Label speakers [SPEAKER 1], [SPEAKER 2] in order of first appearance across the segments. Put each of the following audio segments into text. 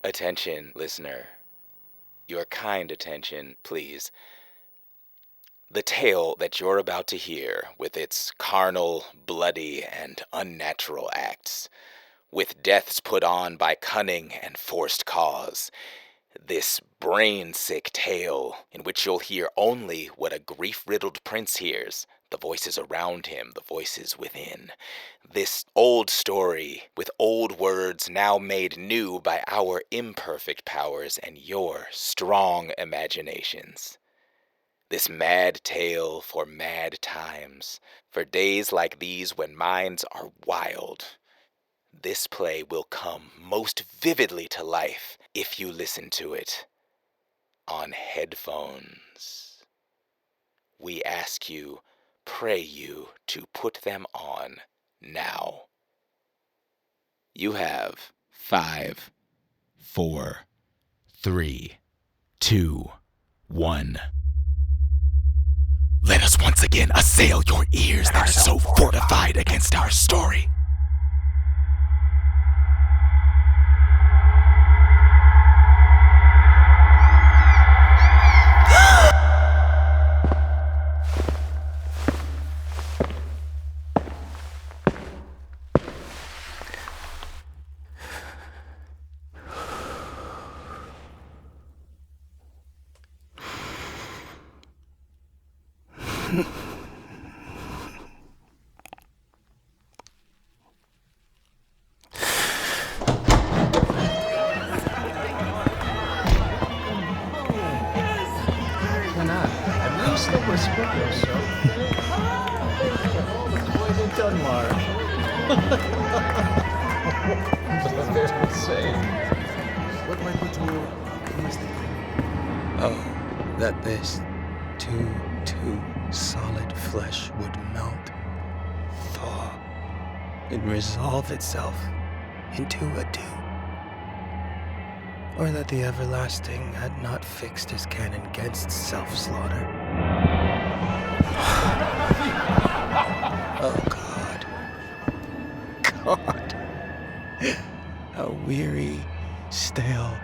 [SPEAKER 1] Attention, listener. Your kind attention, please. The tale that you're about to hear, with its carnal, bloody, and unnatural acts, with deaths put on by cunning and forced cause, this brain-sick tale in which you'll hear only what a grief-riddled prince hears, the voices around him, the voices within. This old story with old words now made new by our imperfect powers and your strong imaginations. This mad tale for mad times, for days like these when minds are wild. This play will come most vividly to life if you listen to it on headphones. We ask you, pray you to put them on now. You have 5, 4, 3, 2, 1. Let us once again assail your ears that are so fortified against our story.
[SPEAKER 2] That this too solid flesh would melt, thaw, and resolve itself into a dew. Or that the everlasting had not fixed his canon against self-slaughter. Oh, God. God. How weary, stale,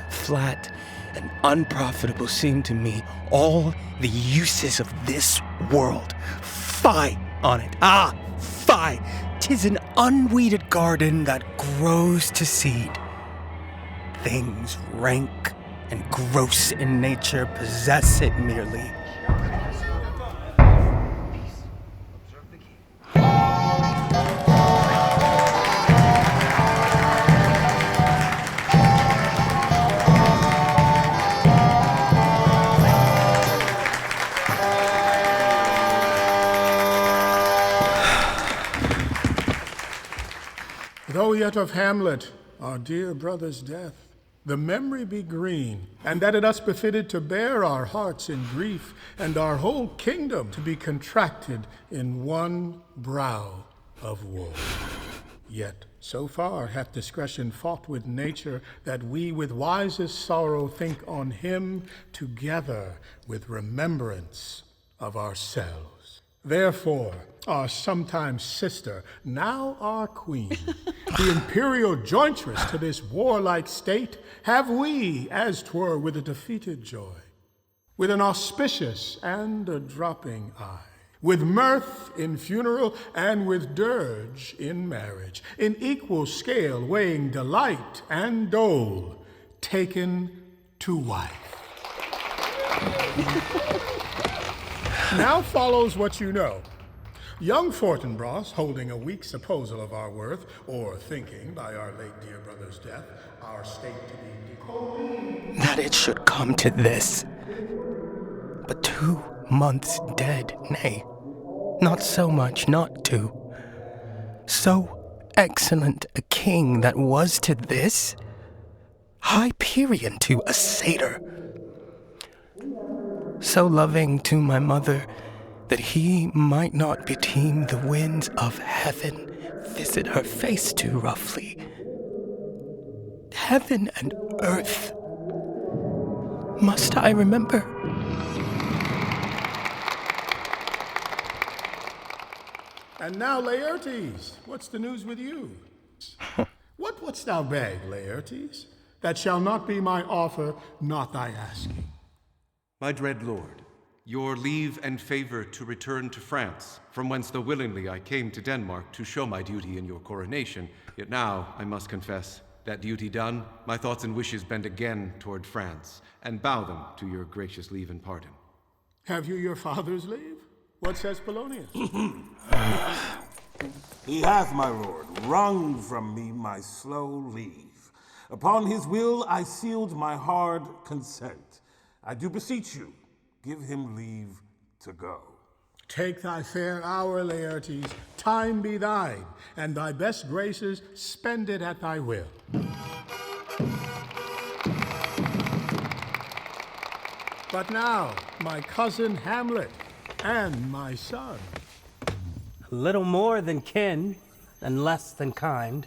[SPEAKER 2] flat, and unprofitable seem to me all the uses of this world. Fie on it. Ah, fie! 'Tis an unweeded garden that grows to seed. Things rank and gross in nature possess it merely.
[SPEAKER 3] Though yet of Hamlet, our dear brother's death, the memory be green, and that it us befitted to bear our hearts in grief, and our whole kingdom to be contracted in one brow of woe. Yet so far hath discretion fought with nature, that we with wisest sorrow think on him together with remembrance of ourselves. Therefore, our sometime sister, now our queen, the imperial jointress to this warlike state, have we, as 'twere with a defeated joy, with an auspicious and a dropping eye, with mirth in funeral and with dirge in marriage, in equal scale weighing delight and dole, taken to wife. Now follows what you know. Young Fortinbras, holding a weak supposal of our worth, or thinking, by our late dear brother's death, our state to be decayed.
[SPEAKER 2] That it should come to this. But 2 months dead, nay, not so much, not 2. So excellent a king that was to this, Hyperion to a satyr. So loving to my mother, that he might not beteem the winds of heaven visit her face too roughly. Heaven and earth. Must I remember?
[SPEAKER 3] And now, Laertes, what's the news with you? What wouldst thou beg, Laertes? That shall not be my offer, not thy asking.
[SPEAKER 4] My dread lord, your leave and favor to return to France, from whence though willingly I came to Denmark to show my duty in your coronation, yet now, I must confess, that duty done, my thoughts and wishes bend again toward France, and bow them to your gracious leave and pardon.
[SPEAKER 3] Have you your father's leave? What says Polonius?
[SPEAKER 5] He hath, my lord, wrung from me my slow leave. Upon his will I sealed my hard consent. I do beseech you, give him leave to go.
[SPEAKER 3] Take thy fair hour, Laertes, time be thine, and thy best graces spend it at thy will. But now, my cousin Hamlet, and my son.
[SPEAKER 2] Little more than kin, and less than kind.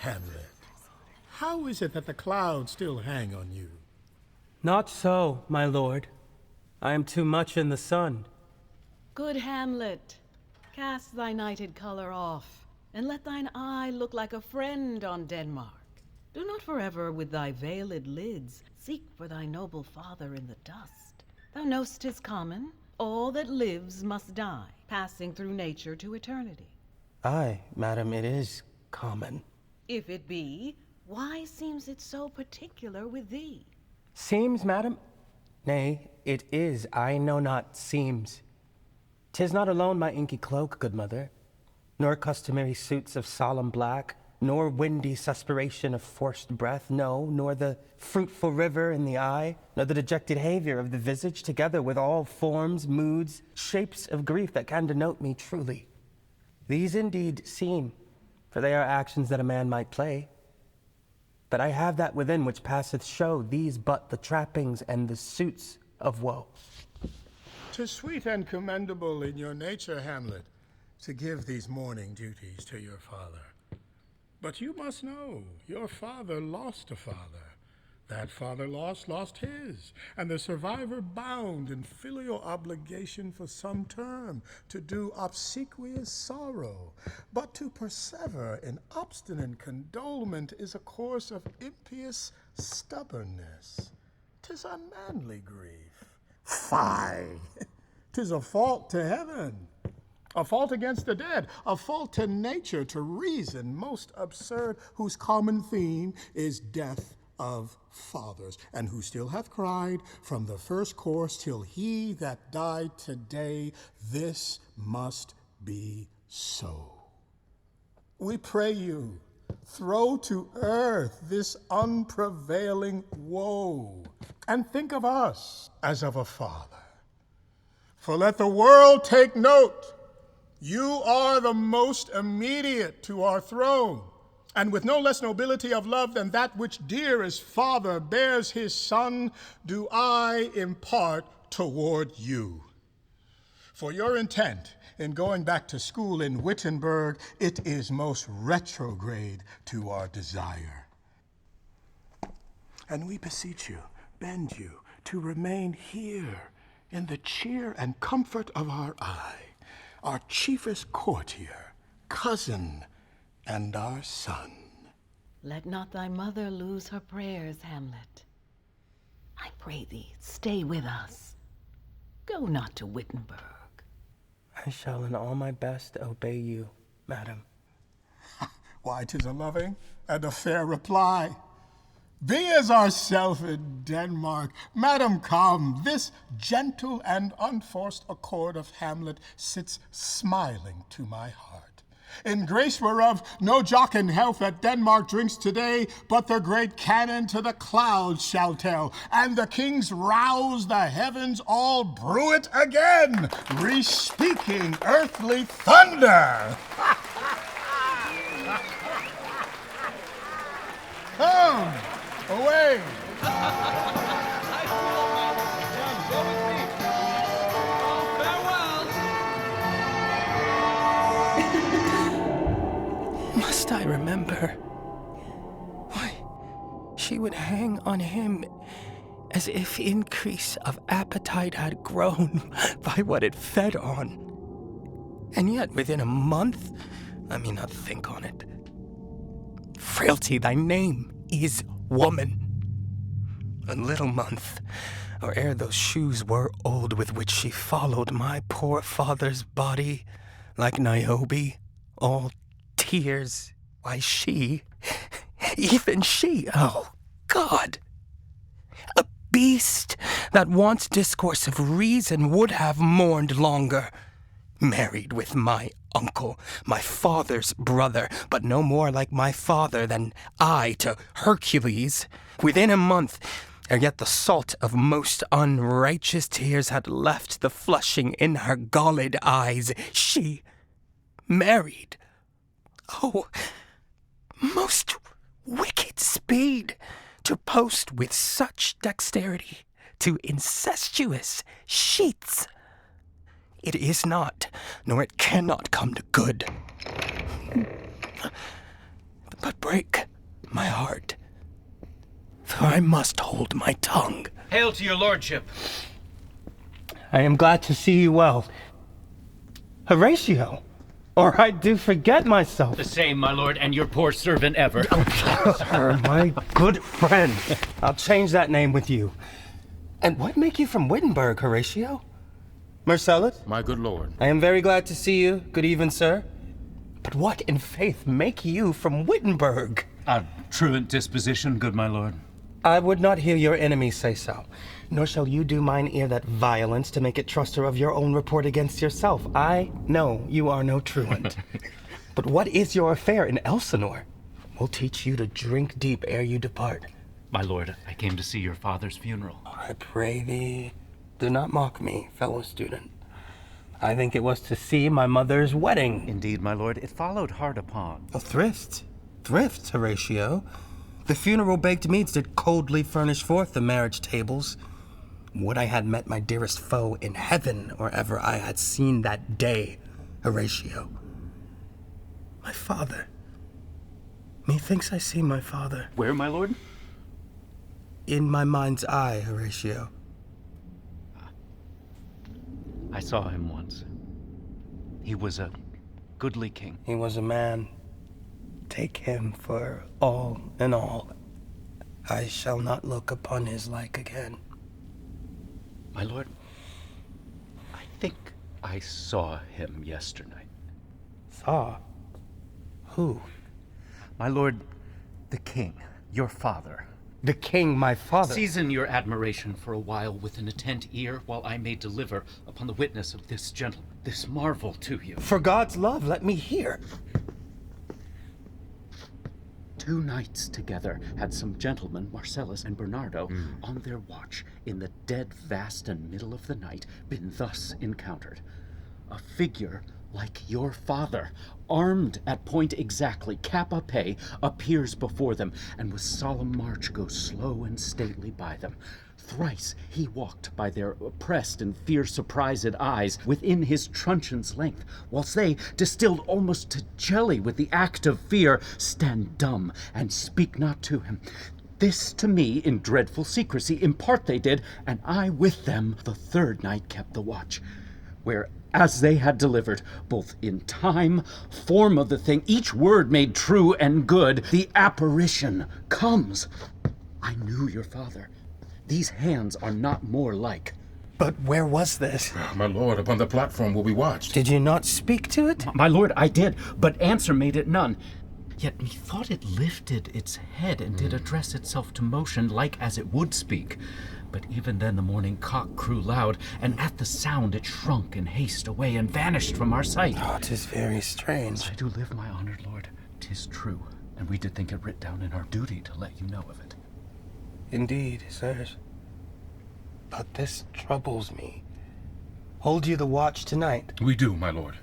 [SPEAKER 3] Hamlet, how is it that the clouds still hang on you?
[SPEAKER 2] Not so, my lord. I am too much in the sun.
[SPEAKER 6] Good Hamlet, cast thy nighted color off, and let thine eye look like a friend on Denmark. Do not forever with thy veiled lids seek for thy noble father in the dust. Thou know'st 'tis common, all that lives must die, passing through nature to eternity.
[SPEAKER 2] Aye, madam, it is common.
[SPEAKER 6] If it be, why seems it so particular with thee?
[SPEAKER 2] Seems, madam? Nay, it is, I know not, seems. 'Tis not alone my inky cloak, good mother, nor customary suits of solemn black, nor windy suspiration of forced breath, no, nor the fruitful river in the eye, nor the dejected behavior of the visage, together with all forms, moods, shapes of grief that can denote me truly. These indeed seem, for they are actions that a man might play. But I have that within which passeth show, these but the trappings and the suits of woe.
[SPEAKER 3] 'Tis sweet and commendable in your nature, Hamlet, to give these mourning duties to your father. But you must know, your father lost a father. That father lost his, and the survivor bound in filial obligation for some term to do obsequious sorrow. But to persever in obstinate condolement is a course of impious stubbornness. 'Tis unmanly grief. Fie! 'Tis a fault to heaven, a fault against the dead, a fault to nature, to reason most absurd, whose common theme is death of fathers, and who still hath cried from the first course till he that died today, this must be so. We pray you, throw to earth this unprevailing woe, and think of us as of a father. For let the world take note, you are the most immediate to our throne, and with no less nobility of love than that which dear as father bears his son, do I impart toward you. For your intent in going back to school in Wittenberg, it is most retrograde to our desire. And we beseech you, bend you, to remain here in the cheer and comfort of our eye, our chiefest courtier, cousin, and our son.
[SPEAKER 6] Let not thy mother lose her prayers, Hamlet. I pray thee, stay with us. Go not to Wittenberg.
[SPEAKER 2] I shall in all my best obey you, madam.
[SPEAKER 3] Why, 'tis a loving and a fair reply. Be as ourself in Denmark. Madam, come. This gentle and unforced accord of Hamlet sits smiling to my heart. In grace whereof no jocund health at Denmark drinks today, but the great cannon to the clouds shall tell, and the kings rouse the heavens all brew it again, re-speaking earthly thunder. Come, away.
[SPEAKER 2] Must I remember? Why, she would hang on him as if increase of appetite had grown by what it fed on. And yet within a month, let me not think on it. frailty, thy name is woman. A little month, or ere those shoes were old with which she followed my poor father's body, like Niobe, all tears. Why, she, even she, oh God, a beast that wants discourse of reason would have mourned longer, married with my uncle, my father's brother, but no more like my father than I to Hercules, within a month. Ere yet the salt of most unrighteous tears had left the flushing in her galled eyes, she married. Oh, most wicked speed, to post with such dexterity to incestuous sheets. It is not, nor it cannot come to good, but break my heart, for I must hold my tongue.
[SPEAKER 7] Hail to your lordship.
[SPEAKER 2] I am glad to see you well. Horatio, or I do forget myself.
[SPEAKER 7] The same, my lord, and your poor servant ever.
[SPEAKER 2] Sir, my good friend. I'll change that name with you. And what make you from Wittenberg, Horatio? Marcellus?
[SPEAKER 8] My good lord.
[SPEAKER 2] I am very glad to see you. Good even, sir. But what in faith make you from Wittenberg?
[SPEAKER 7] A truant disposition, good my lord.
[SPEAKER 2] I would not hear your enemies say so, nor shall you do mine ear that violence to make it truster of your own report against yourself. I know you are no truant. But what is your affair in Elsinore? We'll teach you to drink deep ere you depart.
[SPEAKER 7] My lord, I came to see your father's funeral.
[SPEAKER 2] I pray thee, do not mock me, fellow student. I think it was to see my mother's wedding.
[SPEAKER 7] Indeed, my lord, it followed hard upon.
[SPEAKER 2] Oh, thrift, Horatio. The funeral baked meats did coldly furnish forth the marriage tables. Would I had met my dearest foe in heaven, or ever I had seen that day, Horatio. My father. Methinks I see my father.
[SPEAKER 7] Where, my lord?
[SPEAKER 2] In my mind's eye, Horatio.
[SPEAKER 7] I saw him once. He was a goodly king.
[SPEAKER 2] He was a man. Take him for all in all. I shall not look upon his like again.
[SPEAKER 7] My lord, I think I saw him yesternight.
[SPEAKER 2] Saw? Who?
[SPEAKER 7] My lord, the king, your father.
[SPEAKER 2] The king, my father.
[SPEAKER 7] Season your admiration for a while with an attent ear, while I may deliver upon the witness of this gentleman, this marvel to you.
[SPEAKER 2] For God's love, let me hear.
[SPEAKER 7] 2 nights together had some gentlemen, Marcellus and Bernardo, on their watch, in the dead vast and middle of the night, been thus encountered. A figure like your father, armed at point exactly, cap a pay, appears before them, and with solemn march goes slow and stately by them. Thrice he walked by their oppressed and fear-surprised eyes within his truncheon's length, whilst they, distilled almost to jelly with the act of fear, stand dumb and speak not to him. This to me in dreadful secrecy impart they did, and I with them the 3rd night kept the watch, where as they had delivered, both in time, form of the thing, each word made true and good, the apparition comes. I knew your father. These hands are not more like.
[SPEAKER 2] But where was this?
[SPEAKER 8] My lord, upon the platform where we watched.
[SPEAKER 2] Did you not speak to it?
[SPEAKER 7] My lord, I did, but answer made it none. Yet methought it lifted its head and did address itself to motion, like as it would speak. But even then the morning cock crew loud, and at the sound it shrunk in haste away and vanished from our sight.
[SPEAKER 2] Oh, 'tis very strange.
[SPEAKER 7] I do live, my honored lord. 'Tis true, and we did think it writ down in our duty to let you know of it.
[SPEAKER 2] Indeed, sirs. But this troubles me. Hold you the watch tonight?
[SPEAKER 8] We do, my lord.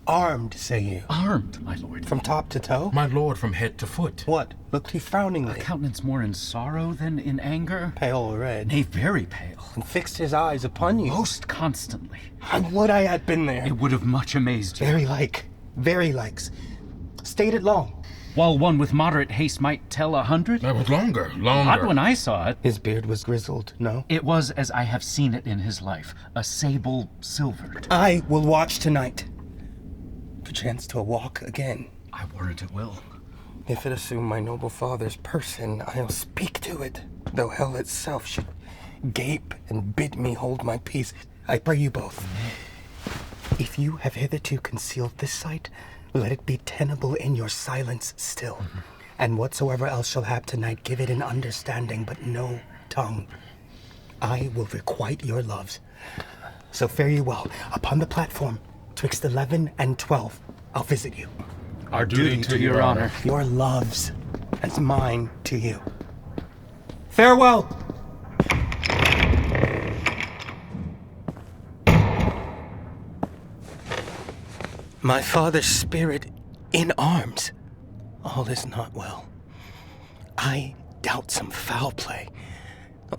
[SPEAKER 2] Armed, say you?
[SPEAKER 7] Armed, my lord.
[SPEAKER 2] From top to toe?
[SPEAKER 8] My lord, from head to foot.
[SPEAKER 2] What? Looked he frowningly?
[SPEAKER 7] A countenance more in sorrow than in anger?
[SPEAKER 2] Pale red.
[SPEAKER 7] Nay, very pale.
[SPEAKER 2] And fixed his eyes upon you?
[SPEAKER 7] Most constantly.
[SPEAKER 2] And would I had been there.
[SPEAKER 7] It would have much amazed you.
[SPEAKER 2] Very likes. Stayed it long.
[SPEAKER 7] While one with moderate haste might tell 100?
[SPEAKER 8] That was longer.
[SPEAKER 7] Not when I saw it.
[SPEAKER 2] His beard was grizzled, no?
[SPEAKER 7] It was as I have seen it in his life, a sable silvered.
[SPEAKER 2] I will watch tonight. Perchance to walk again.
[SPEAKER 7] I warrant it will.
[SPEAKER 2] If it assume my noble father's person, I'll speak to it, though hell itself should gape and bid me hold my peace. I pray you both, if you have hitherto concealed this sight, let it be tenable in your silence still. And whatsoever else shall hap tonight, give it an understanding, but no tongue. I will requite your loves. So fare you well. Upon the platform, twixt 11 and 12, I'll visit you.
[SPEAKER 8] Our duty to your honor.
[SPEAKER 2] Your loves as mine to you. Farewell! My father's spirit in arms. All is not well. I doubt some foul play.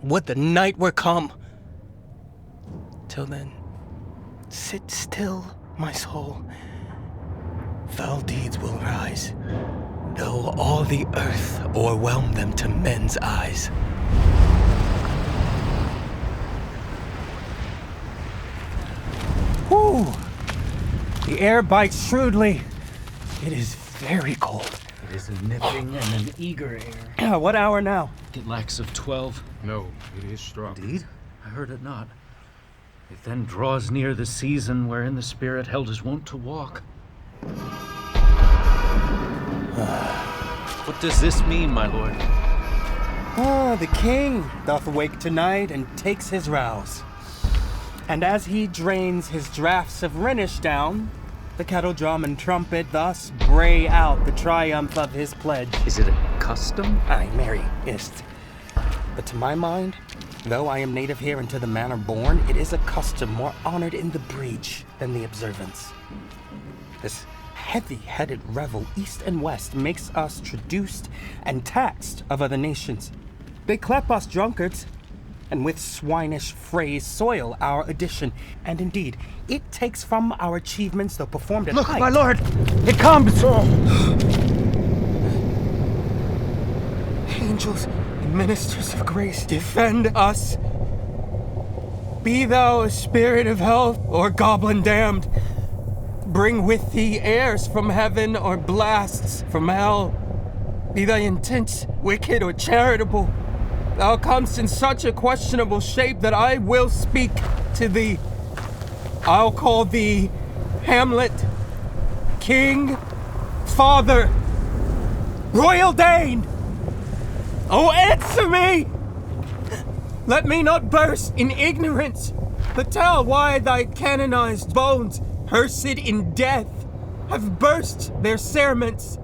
[SPEAKER 2] Would the night were come. Till then, sit still, my soul. Foul deeds will rise, though all the earth o'erwhelm them to men's eyes. Whew! The air bites shrewdly. It is very cold.
[SPEAKER 7] It is a nipping and an eager air.
[SPEAKER 2] What hour now?
[SPEAKER 7] It lacks of 12.
[SPEAKER 8] No, it is struck.
[SPEAKER 7] Indeed? I heard it not. It then draws near the season wherein the spirit held is wont to walk. What does this mean, my lord?
[SPEAKER 2] The king doth wake tonight and takes his rouse. And as he drains his draughts of Rhenish down, the kettle drum and trumpet thus bray out the triumph of his pledge.
[SPEAKER 7] Is it a custom?
[SPEAKER 2] Aye, marry, is't. But to my mind, though I am native here and to the manor born, it is a custom more honored in the breach than the observance. This heavy-headed revel east and west makes us traduced and taxed of other nations. They clap us drunkards, and with swinish phrase soil our addition. And indeed, it takes from our achievements though performed at
[SPEAKER 7] Look,
[SPEAKER 2] height.
[SPEAKER 7] my lord! It comes!
[SPEAKER 2] Angels and ministers of grace, defend us. Be thou a spirit of health or goblin damned. Bring with thee airs from heaven or blasts from hell. Be thy intents wicked or charitable. Thou comest in such a questionable shape that I will speak to thee. I'll call thee Hamlet, King, Father, Royal Dane. Oh, answer me! Let me not burst in ignorance, but tell why thy canonized bones, hearsed in death, have burst their cerements.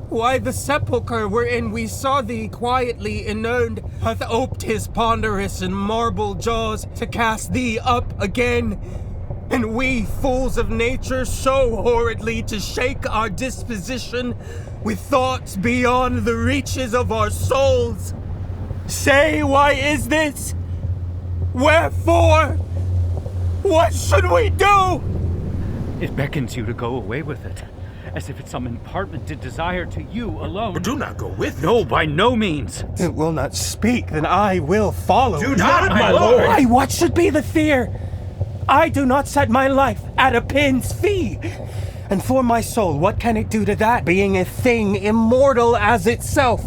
[SPEAKER 2] Why the sepulchre wherein we saw thee quietly inurned hath oped his ponderous and marble jaws to cast thee up again, and we, fools of nature, so horridly to shake our disposition with thoughts beyond the reaches of our souls. Say, why is this? Wherefore? What should we do?
[SPEAKER 7] It beckons you to go away with it, as if it's some impartmented desire to you alone.
[SPEAKER 8] But do not go with it.
[SPEAKER 7] No, by no means.
[SPEAKER 2] It will not speak, then I will follow.
[SPEAKER 8] Do not, my lord.
[SPEAKER 2] Why, what should be the fear? I do not set my life at a pin's fee. And for my soul, what can it do to that, being a thing immortal as itself?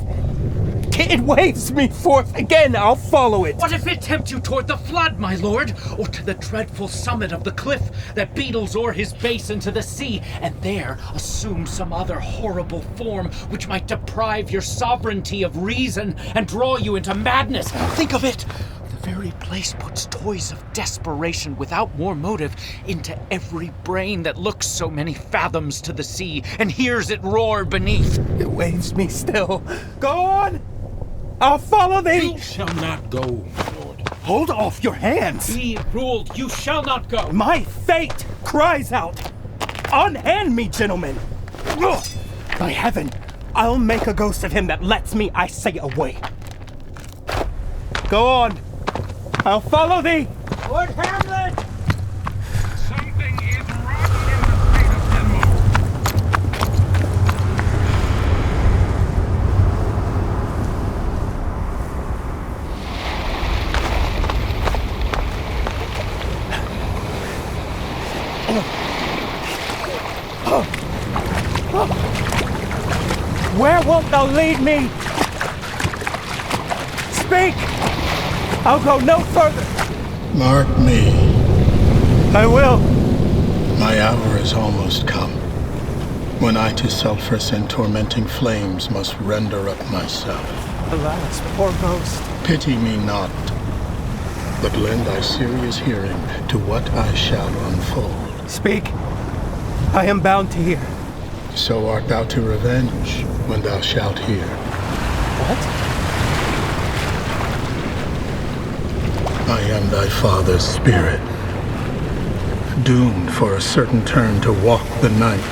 [SPEAKER 2] It waves me forth again, I'll follow it.
[SPEAKER 7] What if it tempt you toward the flood, my lord? Or to the dreadful summit of the cliff that beetles o'er his base into the sea, and there assume some other horrible form which might deprive your sovereignty of reason and draw you into madness? Think of it! The very place puts toys of desperation without more motive into every brain that looks so many fathoms to the sea and hears it roar beneath.
[SPEAKER 2] It waves me still. Go on! I'll follow thee!
[SPEAKER 8] You shall not go, my lord.
[SPEAKER 2] Hold off your hands!
[SPEAKER 7] Be ruled, you shall not go!
[SPEAKER 2] My fate cries out! Unhand me, gentlemen! Ugh. By heaven, I'll make a ghost of him that lets me, I say, away. Go on! I'll follow thee! Lord Hamlet!
[SPEAKER 8] Something is rotten in the state of Denmark.
[SPEAKER 2] Where wilt thou lead me? Speak! I'll go no further.
[SPEAKER 3] Mark me.
[SPEAKER 2] I will.
[SPEAKER 3] My hour is almost come, when I to sulphurous and tormenting flames must render up myself.
[SPEAKER 2] Alas, poor ghost.
[SPEAKER 3] Pity me not, but lend thy serious hearing to what I shall unfold.
[SPEAKER 2] Speak. I am bound to hear.
[SPEAKER 3] So art thou to revenge when thou shalt hear.
[SPEAKER 2] What?
[SPEAKER 3] I am thy father's spirit, doomed for a certain turn to walk the night,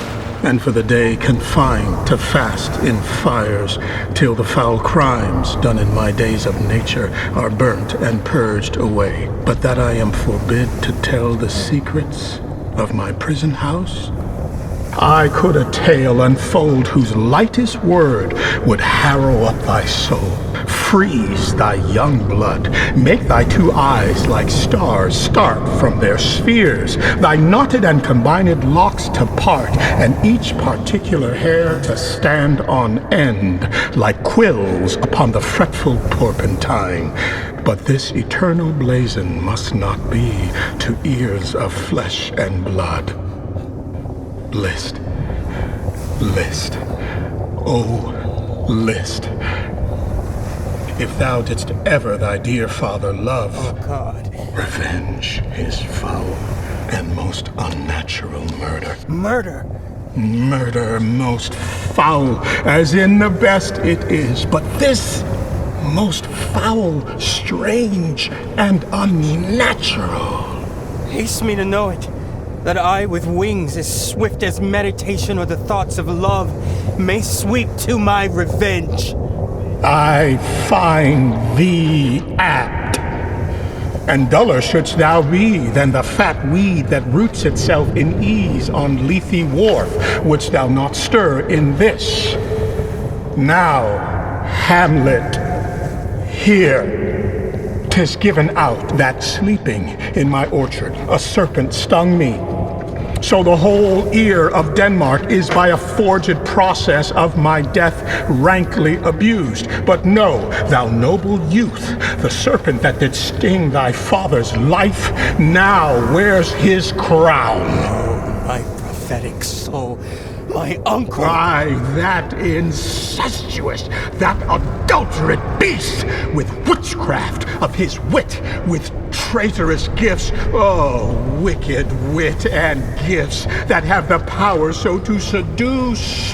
[SPEAKER 3] and for the day confined to fast in fires, till the foul crimes done in my days of nature are burnt and purged away. But that I am forbid to tell the secrets of my prison house? I could a tale unfold whose lightest word would harrow up thy soul, freeze thy young blood, make thy two eyes like stars start from their spheres, thy knotted and combined locks to part, and each particular hair to stand on end, like quills upon the fretful porpentine. But this eternal blazon must not be to ears of flesh and blood. List, list, oh, list. If thou didst ever thy dear father love,
[SPEAKER 2] Oh, God.
[SPEAKER 3] revenge is foul and most unnatural murder.
[SPEAKER 2] Murder?
[SPEAKER 3] Murder most foul, as in the best it is, but this most foul, strange, and unnatural.
[SPEAKER 2] Haste me to know it, that I with wings as swift as meditation or the thoughts of love may sweep to my revenge.
[SPEAKER 3] I find thee apt, and duller shouldst thou be than the fat weed that roots itself in ease on Lethe wharf, wouldst thou not stir in this. Now, Hamlet, hear. 'Tis given out that sleeping in my orchard a serpent stung me. So the whole ear of Denmark is by a forged process of my death rankly abused. But know, thou noble youth, the serpent that did sting thy father's life now wears his crown.
[SPEAKER 2] Oh, my prophetic soul, my uncle.
[SPEAKER 3] Why, that incestuous, that adulterate beast, with witchcraft of his wit, with traitorous gifts, oh, wicked wit and gifts that have the power so to seduce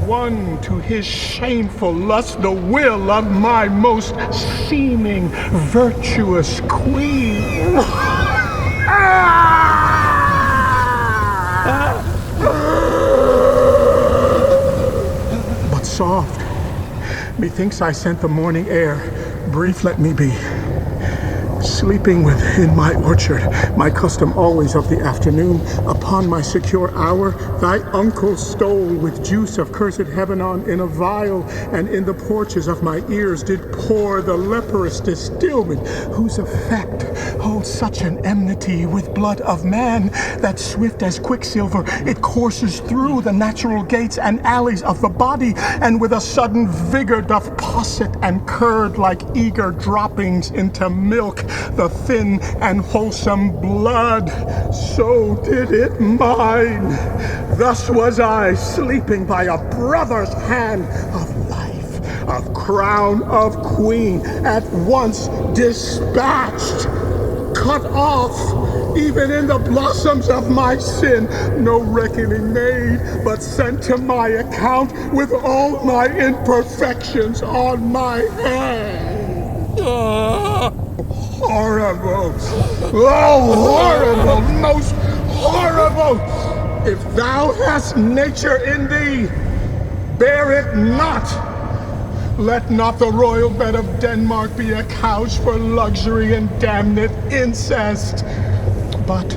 [SPEAKER 3] one to his shameful lust, the will of my most seeming virtuous queen. But soft, methinks I scent the morning air. Brief let me be. Sleeping within my orchard, my custom always of the afternoon, upon my secure hour, thy uncle stole with juice of cursed Heavenon in a vial, and in the porches of my ears did pour the leprous distilment, whose effect holds such an enmity with blood of man, that swift as quicksilver it courses through the natural gates and alleys of the body, and with a sudden vigor doth posset and curd like eager droppings into milk, the thin and wholesome blood. So did it mine. Thus was I sleeping by a brother's hand of life, of crown, of queen, at once dispatched, cut off, even in the blossoms of my sin, no reckoning made, but sent to my account with all my imperfections on my head. Horrible! Oh, horrible! Most horrible! If thou hast nature in thee, bear it not. Let not the royal bed of Denmark be a couch for luxury and damned incest. But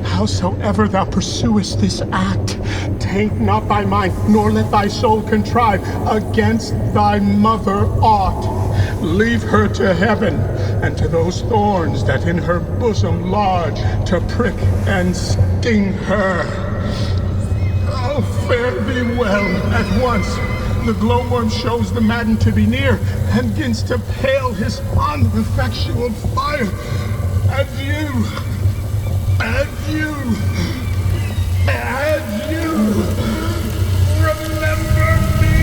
[SPEAKER 3] howsoever thou pursuest this act, taint not thy mind, nor let thy soul contrive against thy mother aught. Leave her to heaven, and to those thorns that in her bosom lodge, to prick and sting her. Oh, fare thee well at once, The glowworm shows the madden to be near, and begins to pale his uneffectual fire. And you, remember me!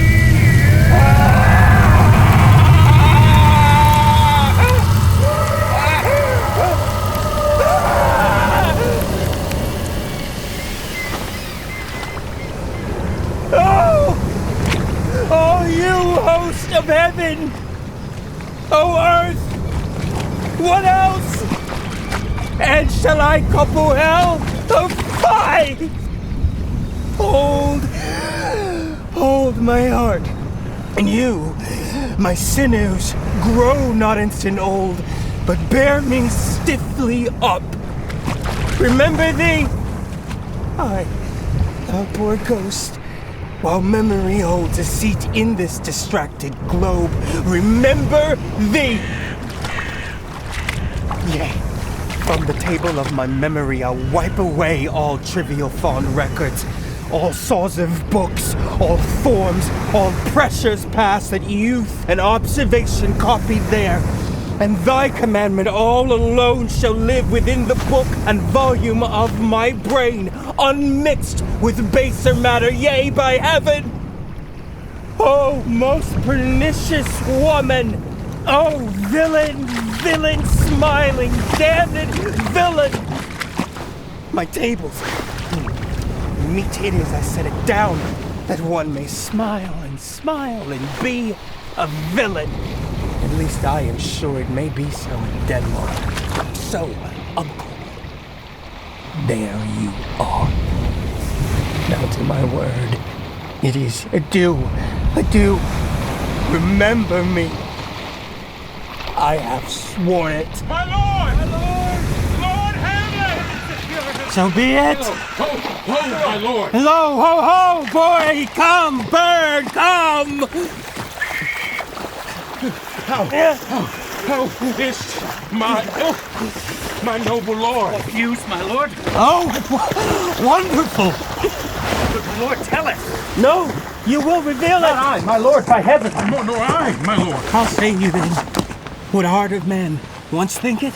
[SPEAKER 2] Oh, you host of heaven! Oh, earth! What else? And shall I couple hell? Oh, fie! Hold my heart. And you, my sinews, grow not instant old, but bear me stiffly up. Remember thee? I, thou poor ghost, while memory holds a seat in this distracted globe, remember thee! Yea, from the table of my memory I'll wipe away all trivial fond records, all saws of books, all forms, all pressures past that youth and observation copied there. And thy commandment all alone shall live within the book and volume of my brain, unmixed with baser matter, yea, by heaven! Oh, most pernicious woman! Oh, villain, smiling, damned villain! My tables, meet it as I set it down, that one may smile and be a villain. At least I am sure it may be so in Denmark. So, uncle, there you are. Now to my word, it is adieu. Remember me. I have sworn it.
[SPEAKER 8] My lord! Lord Hamlet!
[SPEAKER 2] So be it.
[SPEAKER 8] Ho, my lord!
[SPEAKER 2] Hello, ho, boy, come, bird, come!
[SPEAKER 8] How is my noble lord?
[SPEAKER 7] What news, my lord?
[SPEAKER 2] Oh, wonderful!
[SPEAKER 7] My lord, tell us!
[SPEAKER 2] No, you will reveal it!
[SPEAKER 7] Not I, my lord, by heaven!
[SPEAKER 8] No, I, my lord.
[SPEAKER 2] I'll say you then. Would a heart of man once think it?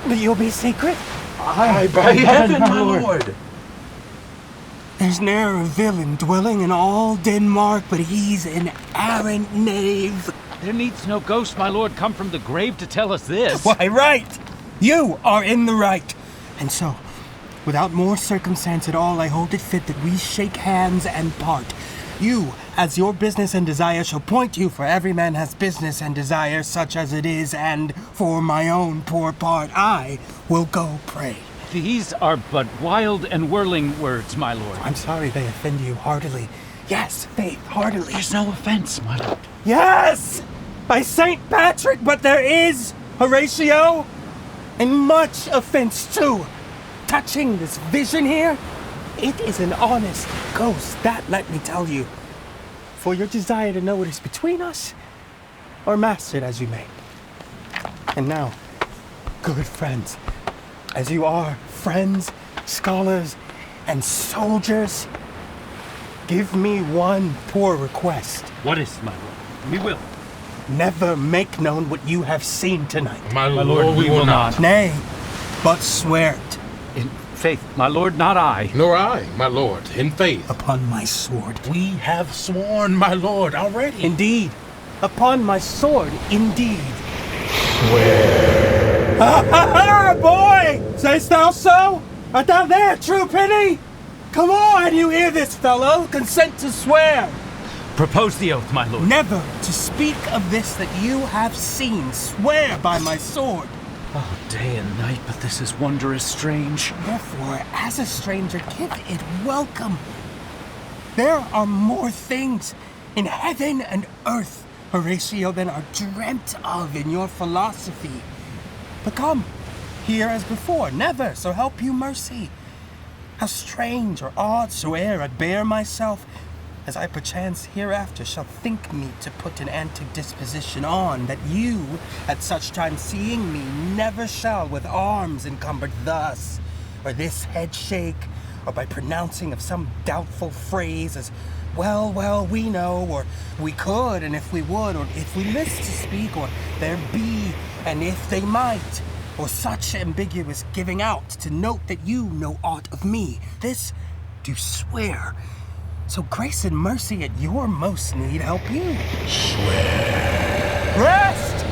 [SPEAKER 2] But you'll be secret?
[SPEAKER 7] I, by heaven, my lord!
[SPEAKER 2] There's ne'er a villain dwelling in all Denmark, but he's an arrant knave.
[SPEAKER 7] There needs no ghost, my lord, come from the grave to tell us this.
[SPEAKER 2] Why, right! You are in the right. And so, without more circumstance at all, I hold it fit that we shake hands and part. You, as your business and desire shall point you, for every man has business and desire such as it is, and for my own poor part, I will go pray.
[SPEAKER 7] These are but wild and whirling words, my lord.
[SPEAKER 2] I'm sorry they offend you heartily. Yes, faith, heartily.
[SPEAKER 7] There's no offense, my lord.
[SPEAKER 2] Yes! By St. Patrick, but there is, Horatio, and much offense too. Touching this vision here, it is an honest ghost, that let me tell you. For your desire to know what is between us, or master it as you may. And now, good friends, as you are friends, scholars, and soldiers, give me one poor request.
[SPEAKER 7] What is, my lord? We will.
[SPEAKER 2] Never make known what you have seen tonight.
[SPEAKER 8] My lord, we will not.
[SPEAKER 2] Nay, but swear it.
[SPEAKER 7] In faith, my lord, not I.
[SPEAKER 8] Nor I, my lord, in faith.
[SPEAKER 2] Upon my sword.
[SPEAKER 8] We have sworn, my lord, already.
[SPEAKER 2] Indeed. Upon my sword, indeed.
[SPEAKER 8] Swear.
[SPEAKER 2] Ha, boy! Say'st thou so? Art thou there, true pity? Come on, you hear this, fellow? Consent to swear.
[SPEAKER 7] Propose the oath, my lord.
[SPEAKER 2] Never to speak of this that you have seen. Swear by my sword.
[SPEAKER 7] Oh, day and night, but this is wondrous strange.
[SPEAKER 2] Therefore, as a stranger, give it welcome. There are more things in heaven and earth, Horatio, than are dreamt of in your philosophy. But come, here as before, never, so help you mercy. How strange or odd soe'er I bear myself, as I perchance hereafter shall think me to put an antic disposition on, that you, at such time seeing me, never shall with arms encumbered thus, or this head shake, or by pronouncing of some doubtful phrase, as well, we know, or we could, and if we would, or if we list to speak, or there be, and if they might, or such ambiguous giving out to note that you know aught of me. This do swear. So grace and mercy at your most need help you.
[SPEAKER 3] Swear.
[SPEAKER 2] Rest!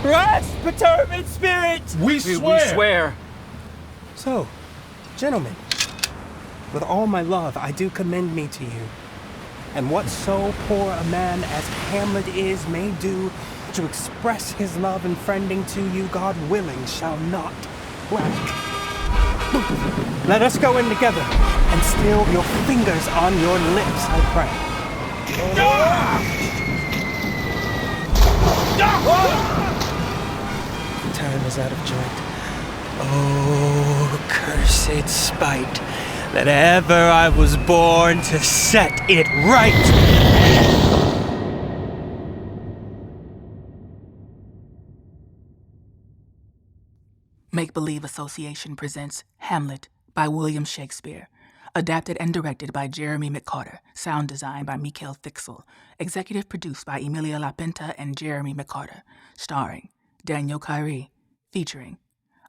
[SPEAKER 2] Rest, perturbed spirit!
[SPEAKER 3] We swear.
[SPEAKER 2] So, gentlemen, with all my love, I do commend me to you. And what so poor a man as Hamlet is may do to express his love and friending to you, God willing, shall not lack. Let us go in together and still your fingers on your lips, I pray. Time is out of joint. Oh, cursed spite, that ever I was born to set it right!
[SPEAKER 9] Make Believe Association presents Hamlet by William Shakespeare. Adapted and directed by Jeremy McCarter. Sound design by Mikhail Fixel. Executive produced by Emilia LaPinta and Jeremy McCarter. Starring Daniel Kyri. Featuring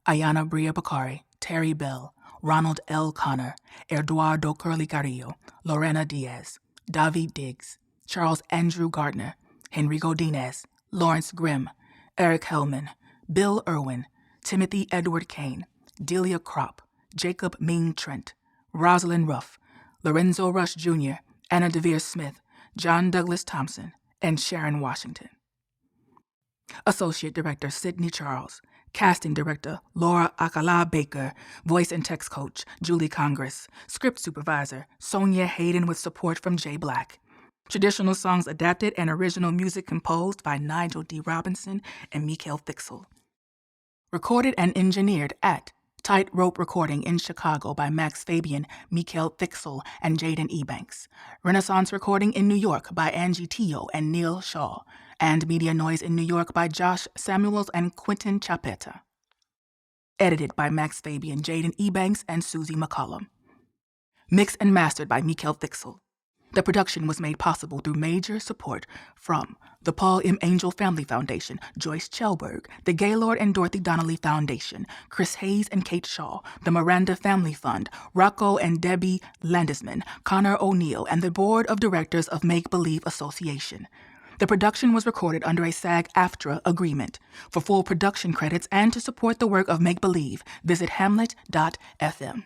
[SPEAKER 9] Ayanna Bria Bakari, Terry Bell, Ronald L. Connor, Eduardo Curley-Carrillo, Lorena Diaz, David Diggs, Charles Andrew Gardner, Henry Godinez, Lawrence Grimm, Erik Hellman, Bill Irwin, Timothy Edward Kane, Delia Kropp, Jacob Ming-Trent, Rosalind Ruff, Lorenzo Rush Jr., Anna DeVere Smith, John Douglas Thompson, and Sharon Washington. Associate Director Sidney Charles. Casting Director Laura Alcalá Baker. Voice and Text Coach Julie Congress. Script Supervisor Sonya Hayden with support from Jay Black. Traditional songs adapted and original music composed by Nigel D. Robinson and Mikhail Fixel. Recorded and engineered at Tightrope Recording in Chicago by Max Fabian, Mikhail Fixel, and Jaden Ebanks. Renaissance Recording in New York by Angie Tio and Neil Shaw. And Media Noise in New York by Josh Samuels and Quentin Chapetta. Edited by Max Fabian, Jaden Ebanks, and Susie McCollum. Mixed and mastered by Mikhail Fixel. The production was made possible through major support from the Paul M. Angel Family Foundation, Joyce Chelberg, the Gaylord and Dorothy Donnelly Foundation, Chris Hayes and Kate Shaw, the Miranda Family Fund, Rocco and Debbie Landesman, Connor O'Neill, and the Board of Directors of Make Believe Association. The production was recorded under a SAG-AFTRA agreement. For full production credits and to support the work of Make Believe, visit hamlet.fm.